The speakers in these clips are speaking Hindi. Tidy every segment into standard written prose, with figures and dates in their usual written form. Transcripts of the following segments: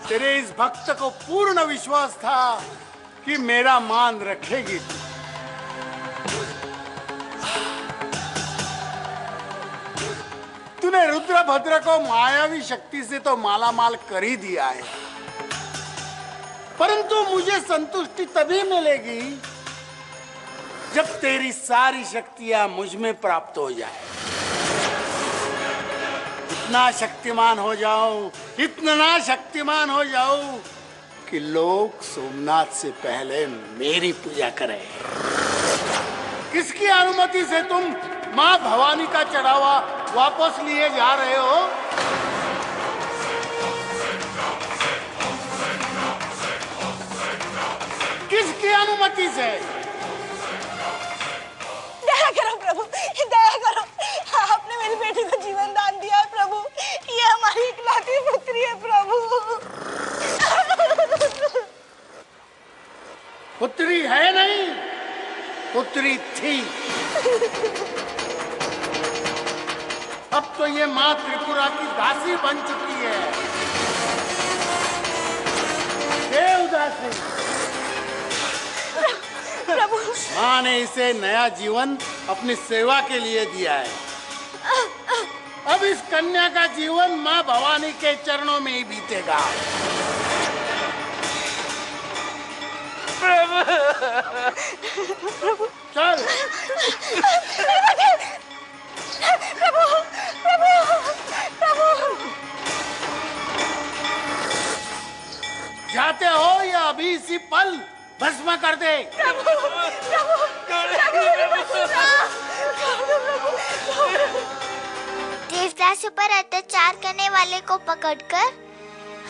तेरे इस भक्त को पूर्ण विश्वास था कि मेरा मान रखेगी। तूने रुद्रभद्र को मायावी शक्ति से तो मालामाल कर ही दिया है, परंतु मुझे संतुष्टि तभी मिलेगी जब तेरी सारी शक्तियां मुझ में प्राप्त हो जाए। इतना शक्तिमान हो जाऊं, इतना शक्तिमान हो जाऊं कि लोग सोमनाथ से पहले मेरी पूजा करें। किसकी अनुमति से तुम मां भवानी का चढ़ावा वापस लिए जा रहे हो? किसकी अनुमति से? दया करो प्रभु, दया करो। आपने मेरी बेटी को जीवन दान दिया है प्रभु। ये हमारी इकलौती पुत्री है प्रभु। पुत्री है नहीं, पुत्री थी। अब तो ये माँ त्रिपुरा की दासी बन चुकी है। देवदासी। प्रभु, माँ ने इसे नया जीवन अपनी सेवा के लिए दिया है। अब इस कन्या का जीवन माँ भवानी के चरणों में ही बीतेगा। प्रभु, चल। प्रभु, प्रभु, प्रभु। जाते हो या अभी इसी पल भस्म कर दे? प्रभु, प्रभु, देवदासी पर अत्याचार करने वाले को पकड़कर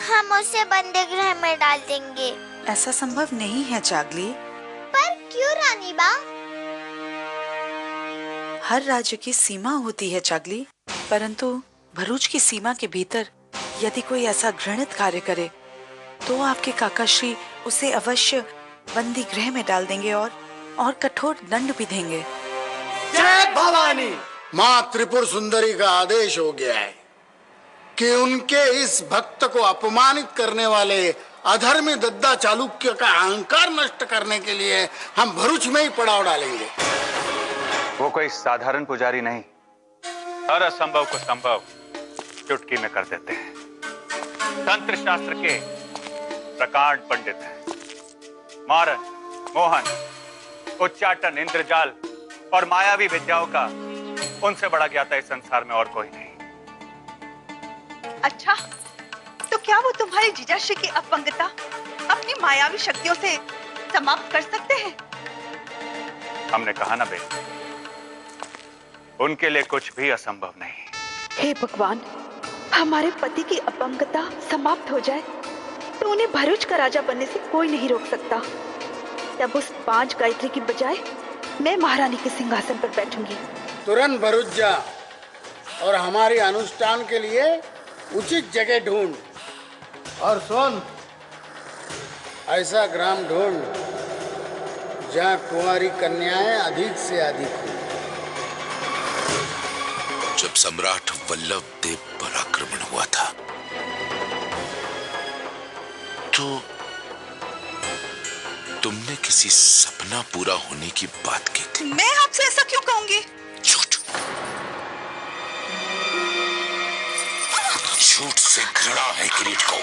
हम उसे बंदी गृह में डाल देंगे। ऐसा संभव नहीं है चागली। पर क्यों रानी बा? हर राज्य की सीमा होती है चागली, परंतु भरूच की सीमा के भीतर यदि कोई ऐसा घृणित कार्य करे तो आपके काकाश्री उसे अवश्य बंदी गृह में डाल देंगे और कठोर दंड भी देंगे। जय भवानी। माँ त्रिपुर सुंदरी का आदेश हो गया है कि उनके इस भक्त को अपमानित करने वाले अधर्मी दद्दा चालुक्य का अहंकार नष्ट करने के लिए हम भरूच में ही पड़ाव डालेंगे। वो कोई साधारण पुजारी नहीं, हर असंभव को संभव चुटकी में कर देते हैं। तंत्र शास्त्र के प्रकांड पंडित हैं। मारन, मोहन, उच्चाटन, इंद्रजाल और मायावी विद्याओं का उनसे बड़ा ज्ञाता इस संसार में और कोई नहीं। अच्छा, तो क्या वो तुम्हारी जीजाश्री की अपंगता अपनी मायावी शक्तियों से समाप्त कर सकते हैं? हमने कहा ना बेटी, उनके लिए कुछ भी असंभव नहीं। हे भगवान, हमारे पति की अपंगता समाप्त हो जाए तो उन्हें भरूच का राजा बनने से कोई नहीं रोक सकता। तब उस 5 गायत्री की बजाय मैं महारानी के सिंहासन पर बैठूंगी। तुरंत भरूच जा और हमारे अनुष्ठान के लिए उचित जगह ढूंढ। और सुन, ऐसा ग्राम ढूंढ जहाँ कुंवारी कन्याएं अधिक से अधिक हो। जब सम्राट वल्लभ देव पर आक्रमण हुआ था तो तुमने किसी सपना पूरा होने की बात की थी। मैं आपसे ऐसा क्यों कहूंगी? झूठ, झूठ से घृणा है किरीट को।